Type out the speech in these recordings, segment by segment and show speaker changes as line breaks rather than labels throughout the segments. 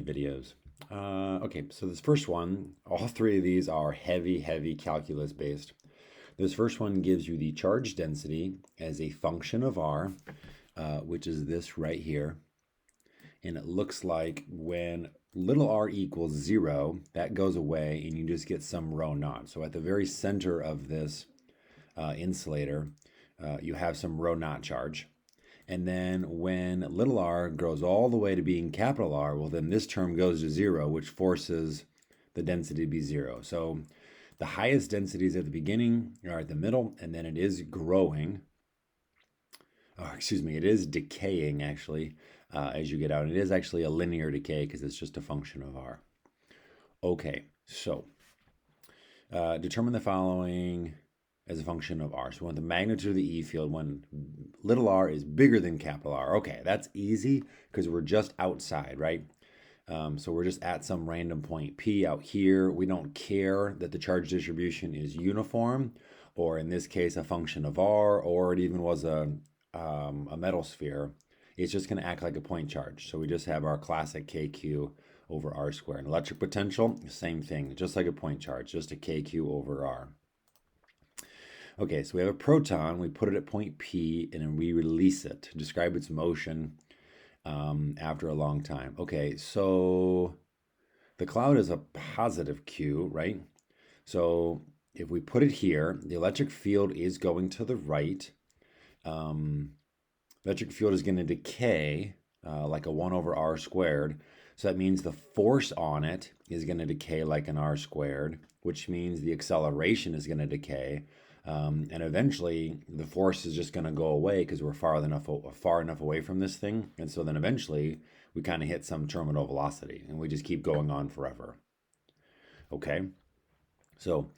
videos. Okay, so this first one, all three of these are heavy calculus based. This first one gives you the charge density as a function of R, which is this right here. And it looks like when little r equals 0, that goes away and you just get some rho naught. So at the very center of this insulator, you have some rho naught charge. And then when little r grows all the way to being capital R, well, then this term goes to 0, which forces the density to be 0. So the highest densities at the beginning are at the middle, and then it is growing. Oh, excuse me, it is decaying actually as you get out. It is actually a linear decay because it's just a function of R. Okay, so determine the following as a function of R. So we want the magnitude of the E field when little r is bigger than capital R. Okay, that's easy because we're just outside, right? So we're just at some random point P out here. We don't care that the charge distribution is uniform, or in this case, a function of R, or it even was a metal sphere. It's just going to act like a point charge. So we just have our classic KQ over R squared. Electric potential, same thing, just like a point charge, just a KQ over R. Okay, so we have a proton, we put it at point P, and then we release it to describe its motion after a long time. Okay, so the cloud is a positive Q, right? So if we put it here, the electric field is going to the right. Electric field is going to decay like a 1 over r squared. So that means the force on it is going to decay like an r squared, which means the acceleration is going to decay. And eventually the force is just going to go away because we're far enough away from this thing. And so then eventually we kind of hit some terminal velocity and we just keep going on forever. Okay, so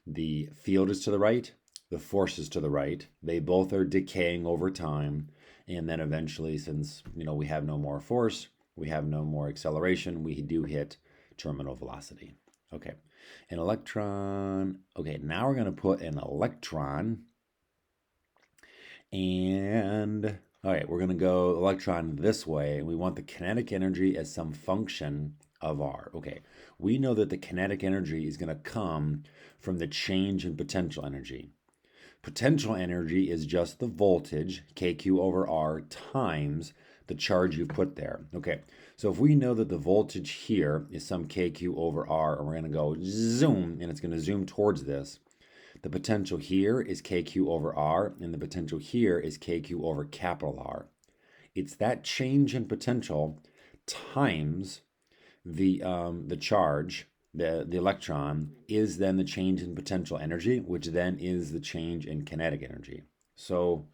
the field is to the right, the force is to the right. They both are decaying over time. And then eventually, since we have no more force, we have no more acceleration, we do hit terminal velocity. Okay, an electron. Okay, now we're going to put an electron. And all right, we're going to go electron this way. And we want the kinetic energy as some function of R. Okay, we know that the kinetic energy is going to come from the change in potential energy. Potential energy is just the voltage, KQ over R, times the charge you put there. Okay, so if we know that the voltage here is some KQ over R, and we're going to go zoom, and it's going to zoom towards this, the potential here is KQ over R, and the potential here is KQ over capital R. It's that change in potential times the charge, the electron, is then the change in potential energy, which then is the change in kinetic energy. So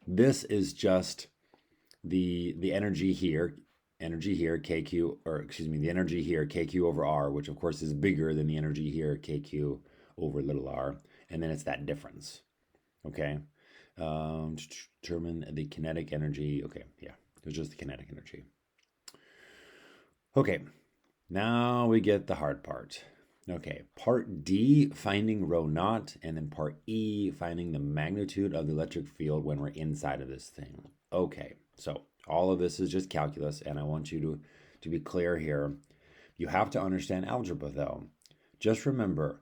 this is just the energy here, KQ, or excuse me, the energy here, KQ over R, which of course is bigger than the energy here, KQ over little r, and then it's that difference. Okay, determine the kinetic energy. Okay, yeah, it's just the kinetic energy. Okay, now we get the hard part. Okay, part D, finding rho naught, and then part E, finding the magnitude of the electric field when we're inside of this thing. Okay, so all of this is just calculus, and I want you to be clear here. You have to understand algebra, though. Just remember,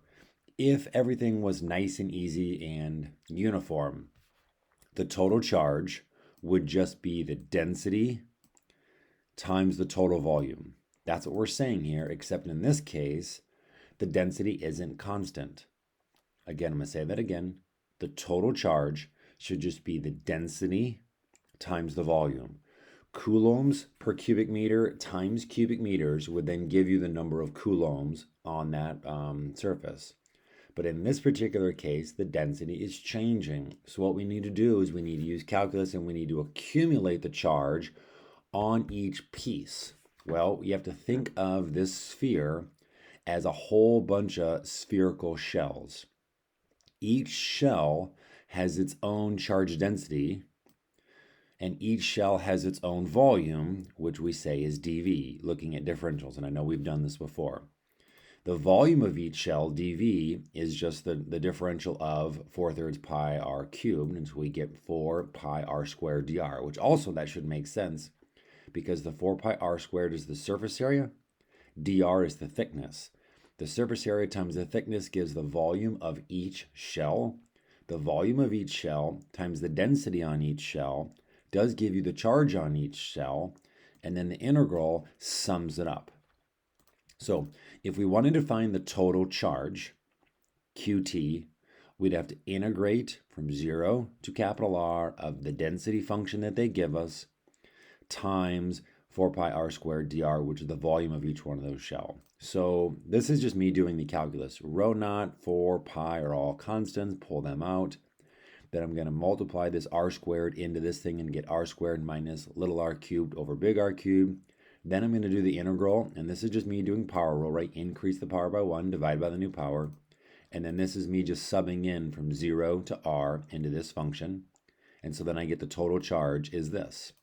if everything was nice and easy and uniform, the total charge would just be the density times the total volume. That's what we're saying here, except in this case, the density isn't constant. Again, I'm going to say that again. The total charge should just be the density times the volume. Coulombs per cubic meter times cubic meters would then give you the number of coulombs on that surface. But in this particular case, the density is changing. So what we need to do is we need to use calculus and we need to accumulate the charge on each piece. Well, you have to think of this sphere as a whole bunch of spherical shells. Each shell has its own charge density, and each shell has its own volume, which we say is dV, looking at differentials, and I know we've done this before. The volume of each shell, dV, is just the differential of 4/3 pi r cubed, and so we get 4 pi r squared dr, which also that should make sense because the 4 pi r squared is the surface area, dr is the thickness. The surface area times the thickness gives the volume of each shell. The volume of each shell times the density on each shell does give you the charge on each shell, and then the integral sums it up. So if we wanted to find the total charge, QT, we'd have to integrate from 0 to capital R of the density function that they give us times 4 pi r squared dr, which is the volume of each one of those shell. So this is just me doing the calculus. Rho naught, 4 pi are all constants, pull them out. Then I'm going to multiply this r squared into this thing and get r squared minus little r cubed over big R cubed. Then I'm going to do the integral, and this is just me doing power rule, right? Increase the power by 1, divide by the new power. And then this is me just subbing in from 0 to r into this function. And so then I get the total charge is this.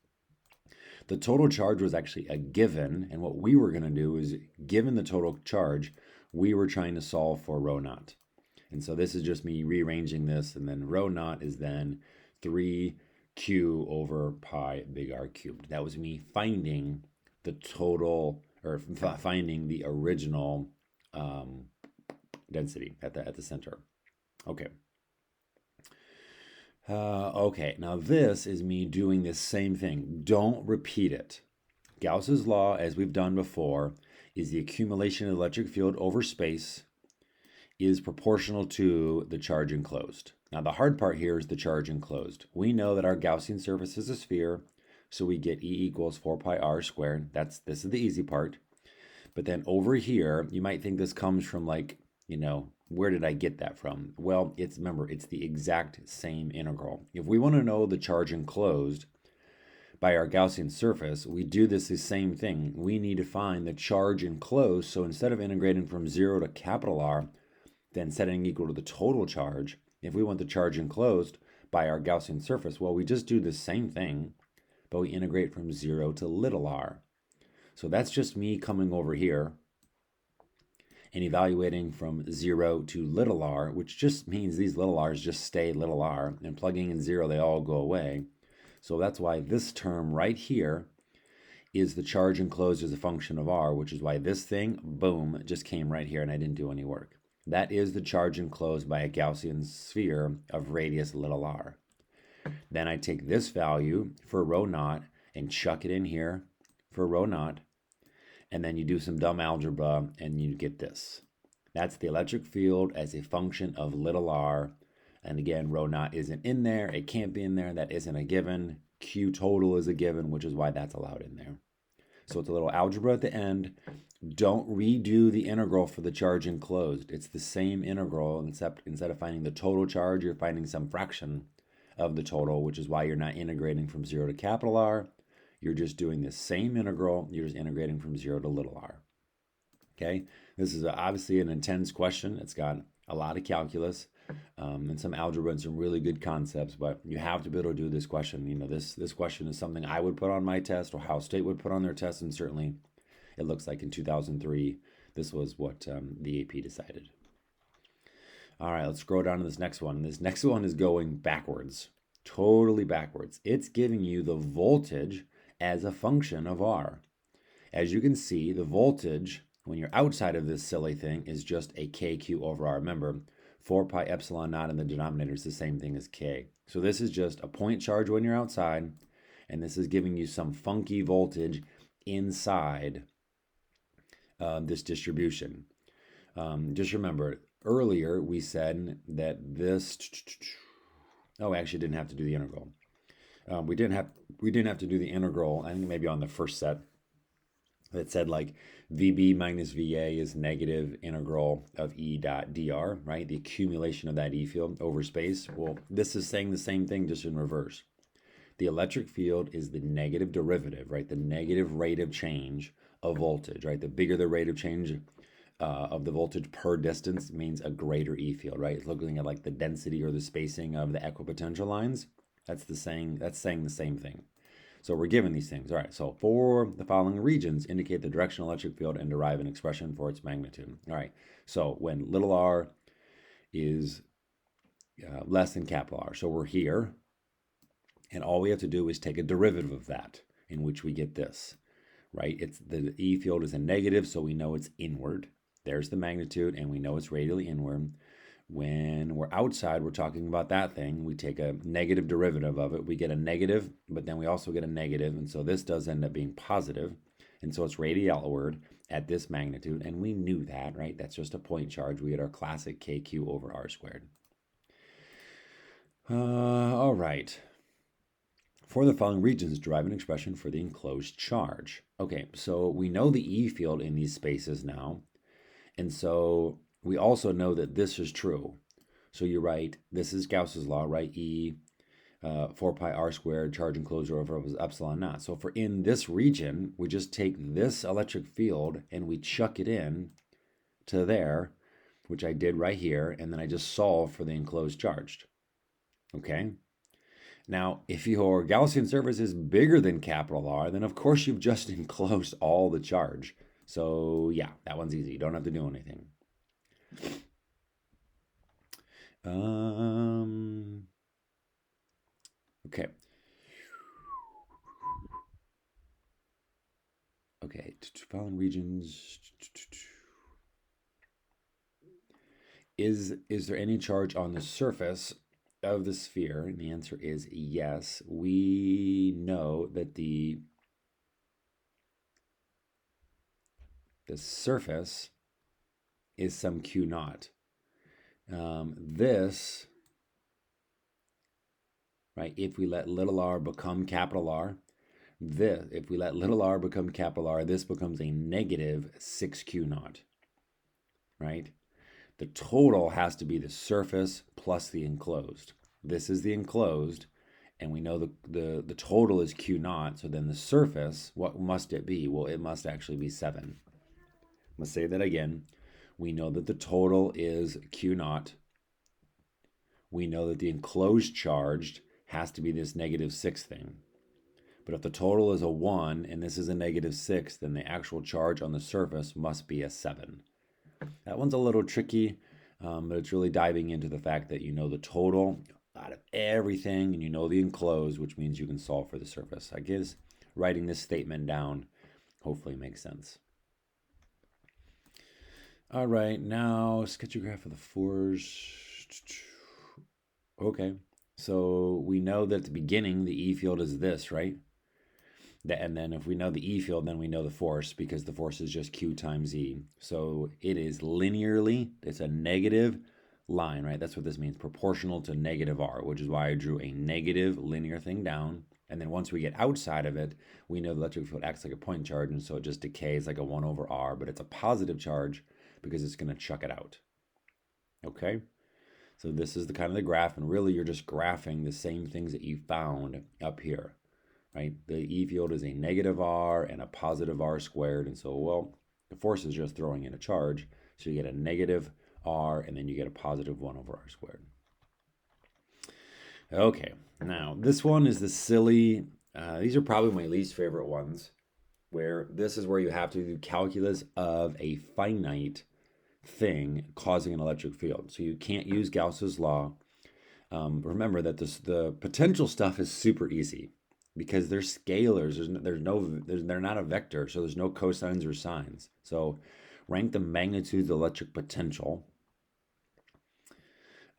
The total charge was actually a given, and what we were going to do is, given the total charge, we were trying to solve for rho naught. And so this is just me rearranging this, and then rho naught is then 3q over pi big R cubed. That was me finding the total, or finding the original density at the center. Okay. Okay, now this is me doing this same thing. Don't repeat it. Gauss's law, as we've done before, is the accumulation of electric field over space is proportional to the charge enclosed. Now the hard part here is the charge enclosed. We know that our Gaussian surface is a sphere, so we get E equals 4 pi r squared. This is the easy part. But then over here, you might think this comes from like, where did I get that from? Well, remember, it's the exact same integral. If we want to know the charge enclosed by our Gaussian surface, we do the same thing. We need to find the charge enclosed. So instead of integrating from 0 to capital R, then setting equal to the total charge, if we want the charge enclosed by our Gaussian surface, well, we just do the same thing, but we integrate from 0 to little r. So that's just me coming over here and evaluating from 0 to little r, which just means these little r's just stay little r, and plugging in 0, they all go away. So that's why this term right here is the charge enclosed as a function of r, which is why this thing, boom, just came right here and I didn't do any work. That is the charge enclosed by a Gaussian sphere of radius little r. Then I take this value for rho naught and chuck it in here for rho naught, and then you do some dumb algebra and you get this. That's the electric field as a function of little r. And again, rho naught isn't in there. It can't be in there. That isn't a given. Q total is a given, which is why that's allowed in there. So it's a little algebra at the end. Don't redo the integral for the charge enclosed. It's the same integral, except instead of finding the total charge, you're finding some fraction of the total, which is why you're not integrating from 0 to capital R. You're just doing the same integral. You're just integrating from 0 to little r. Okay, this is obviously an intense question. It's got a lot of calculus and some algebra and some really good concepts, but you have to be able to do this question. This question is something I would put on my test, or Ohio State would put on their test, and certainly it looks like in 2003, this was what the AP decided. All right, let's scroll down to this next one. This next one is going backwards, totally backwards. It's giving you the voltage as a function of R. As you can see, the voltage, when you're outside of this silly thing, is just a KQ over R. Remember, 4 pi epsilon naught in the denominator is the same thing as K. So this is just a point charge when you're outside, and this is giving you some funky voltage inside this distribution. Just remember, earlier we said that this, we actually didn't have to do the integral. We didn't have to do the integral, I think maybe on the first set, that said like VB minus VA is negative integral of E dot dr, right? The accumulation of that E field over space. Well, this is saying the same thing, just in reverse. The electric field is the negative derivative, right? The negative rate of change of voltage, right? The bigger the rate of change of the voltage per distance means a greater E field, right? It's looking at like the density or the spacing of the equipotential lines. That's saying the same thing. So we're given these things. All right, so for the following regions, indicate the directional electric field and derive an expression for its magnitude. All right, so when little r is less than capital R, so we're here, and all we have to do is take a derivative of that. in which we get this, right? It's the E field is a negative, so we know it's inward. There's the magnitude, and we know it's radially inward. When we're outside, we're talking about that thing. We take a negative derivative of it. We get a negative, but then we also get a negative, and so this does end up being positive. And so it's radially outward at this magnitude, and we knew that, right? That's just a point charge. We get our classic KQ over R squared. All right. For the following regions, derive an expression for the enclosed charge. Okay, so we know the E field in these spaces now, and so we also know that this is true. So you write, this is Gauss's law, right? E 4 pi r squared, charge enclosed over epsilon naught. So for in this region, we just take this electric field and we chuck it in to there, which I did right here, and then I just solve for the enclosed charged. Okay? Now, if your Gaussian surface is bigger than capital R, then of course you've just enclosed all the charge. So yeah, that one's easy. You don't have to do anything. Okay. Okay, following regions. Is there any charge on the surface of the sphere? And the answer is yes. We know that the surface is some Q naught. This, right, if we let little r become capital R, this, if we let little r become capital R, this becomes a negative 6Q naught, right? The total has to be the surface plus the enclosed. This is the enclosed, and we know the total is Q naught, so then the surface, what must it be? Well, it must actually be 7. Let's say that again. We know that the total is Q naught. We know that the enclosed charged has to be this negative 6 thing. But if the total is a 1 and this is a negative 6, then the actual charge on the surface must be a 7. That one's a little tricky, but it's really diving into the fact that you know the total out of everything and you know the enclosed, which means you can solve for the surface. I guess writing this statement down hopefully makes sense. All right, now sketch a graph of the force. Okay, so we know that at the beginning the E field is this, right? And then if we know the E field, then we know the force because the force is just Q times E. So it is linearly, it's a negative line, right? That's what this means, proportional to negative R, which is why I drew a negative linear thing down. And then once we get outside of it, we know the electric field acts like a point charge, and so it just decays like a 1 over R, but it's a positive charge because it's going to chuck it out. Okay? So this is the kind of the graph, and really you're just graphing the same things that you found up here. Right? The E field is a negative R and a positive R squared. And so, well, the force is just throwing in a charge. So you get a negative R and then you get a positive 1 over R squared. Okay, now this one is the silly, these are probably my least favorite ones, where this is where you have to do calculus of a finite thing causing an electric field. So you can't use Gauss's law. Remember that the potential stuff is super easy, because they're scalars. They're not a vector, so there's no cosines or sines. So rank the magnitudes of the electric potential.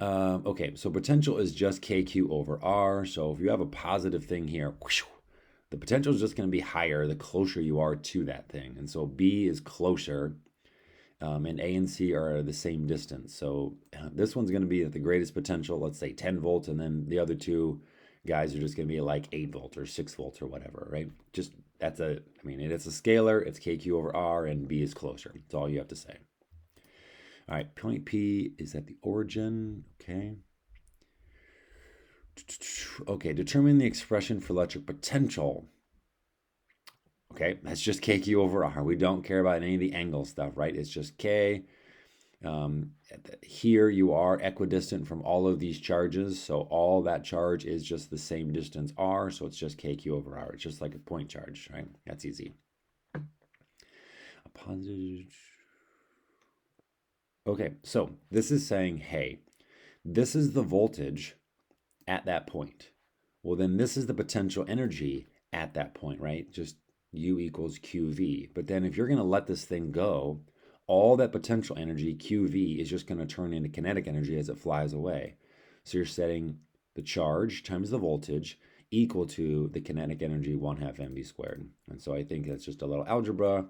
Okay, so potential is just KQ over R. So if you have a positive thing here, the potential is just going to be higher the closer you are to that thing. And so B is closer, and A and C are the same distance. So this one's going to be at the greatest potential, let's say 10 volts, and then the other two guys are just going to be like 8 volts or 6 volts or whatever, right? Just it's a scalar, it's KQ over R, and B is closer. That's all you have to say. All right, point P is at the origin, okay. Okay, determine the expression for electric potential. Okay, that's just KQ over R. We don't care about any of the angle stuff, right? It's just K. Here you are equidistant from all of these charges, so all that charge is just the same distance R, so it's just KQ over R. It's just like a point charge, right? That's easy. A positive. Okay, so this is saying, hey, this is the voltage at that point. Well, then this is the potential energy at that point, right? Just U equals QV. But then if you're going to let this thing go, all that potential energy, QV, is just going to turn into kinetic energy as it flies away. So you're setting the charge times the voltage equal to the kinetic energy 1/2 mv squared. And so I think that's just a little algebra,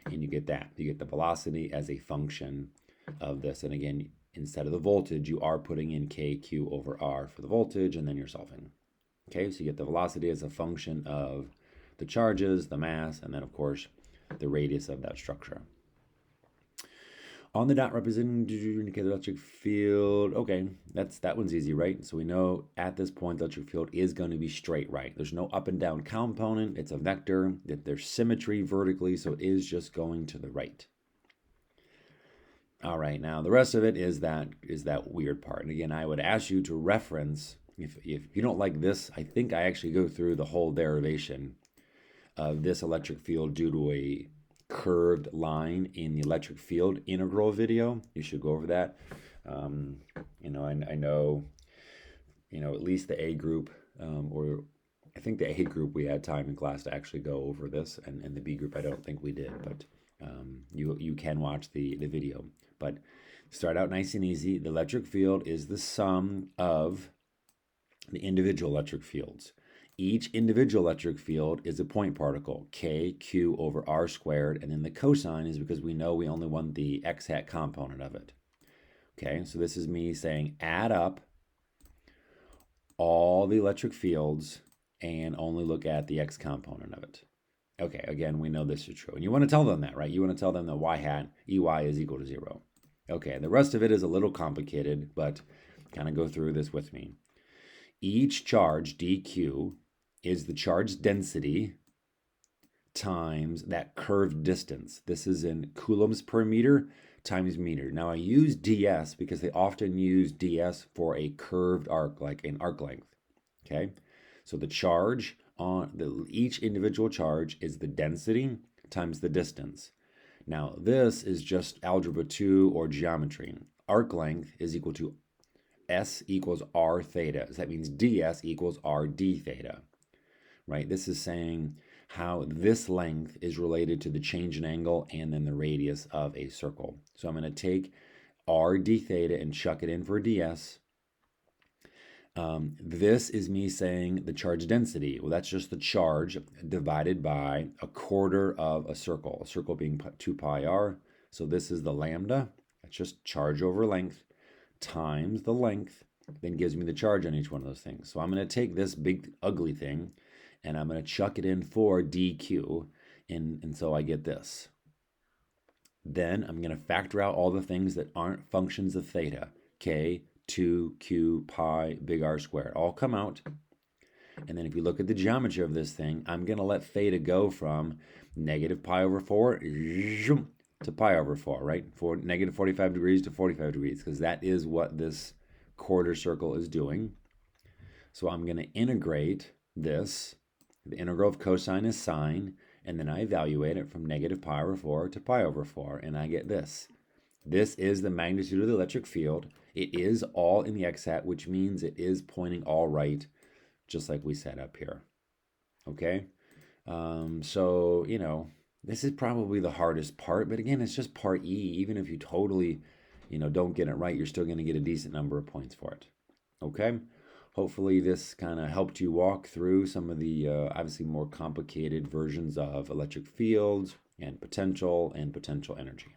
and you get that. You get the velocity as a function of this. And again, instead of the voltage, you are putting in KQ over R for the voltage, and then you're solving. Okay, so you get the velocity as a function of the charges, the mass, and then of course the radius of that structure. On the dot representing the electric field, okay, that one's easy, right? So we know at this point the electric field is going to be straight, right? There's no up and down component. It's a vector. There's symmetry vertically, so it is just going to the right. All right, now the rest of it is that weird part. And again, I would ask you to reference, if you don't like this, I think I actually go through the whole derivation of this electric field due to a curved line in the electric field integral video. You should go over that. I know, at least the A group, or I think the A group we had time in class to actually go over this, and the B group I don't think we did, but you can watch the video. But start out nice and easy. The electric field is the sum of the individual electric fields. Each individual electric field is a point particle, KQ over R squared, and then the cosine is because we know we only want the x hat component of it. Okay, so this is me saying add up all the electric fields and only look at the x component of it. Okay, again, we know this is true. And you want to tell them that, right? You want to tell them that y hat, EY is equal to 0. Okay, the rest of it is a little complicated, but kind of go through this with me. Each charge, dq, is the charge density times that curved distance. This is in coulombs per meter times meter. Now I use ds because they often use ds for a curved arc, like an arc length. Okay, so the charge on each individual charge is the density times the distance. Now this is just algebra 2 or geometry. Arc length is equal to S equals R theta. So that means ds equals R d theta. Right? This is saying how this length is related to the change in angle and then the radius of a circle. So I'm going to take R d theta and chuck it in for ds. This is me saying the charge density. Well, that's just the charge divided by a quarter of a circle being 2 pi r. So this is the lambda. That's just charge over length times the length, then gives me the charge on each one of those things. So I'm going to take this big ugly thing and I'm going to chuck it in for dq, and so I get this. Then I'm going to factor out all the things that aren't functions of theta. K, 2q, pi, big R squared, all come out. And then if you look at the geometry of this thing, I'm going to let theta go from negative pi over 4 to pi over 4, right? For negative 45 degrees to 45 degrees, because that is what this quarter circle is doing. So I'm going to integrate this. The integral of cosine is sine, and then I evaluate it from negative pi over 4 to pi over 4, and I get this. This is the magnitude of the electric field. It is all in the x-hat, which means it is pointing all right, just like we set up here. Okay? So, this is probably the hardest part, but again, it's just part E. Even if you totally, don't get it right, you're still going to get a decent number of points for it. Okay? Hopefully this kind of helped you walk through some of the obviously more complicated versions of electric fields and potential energy.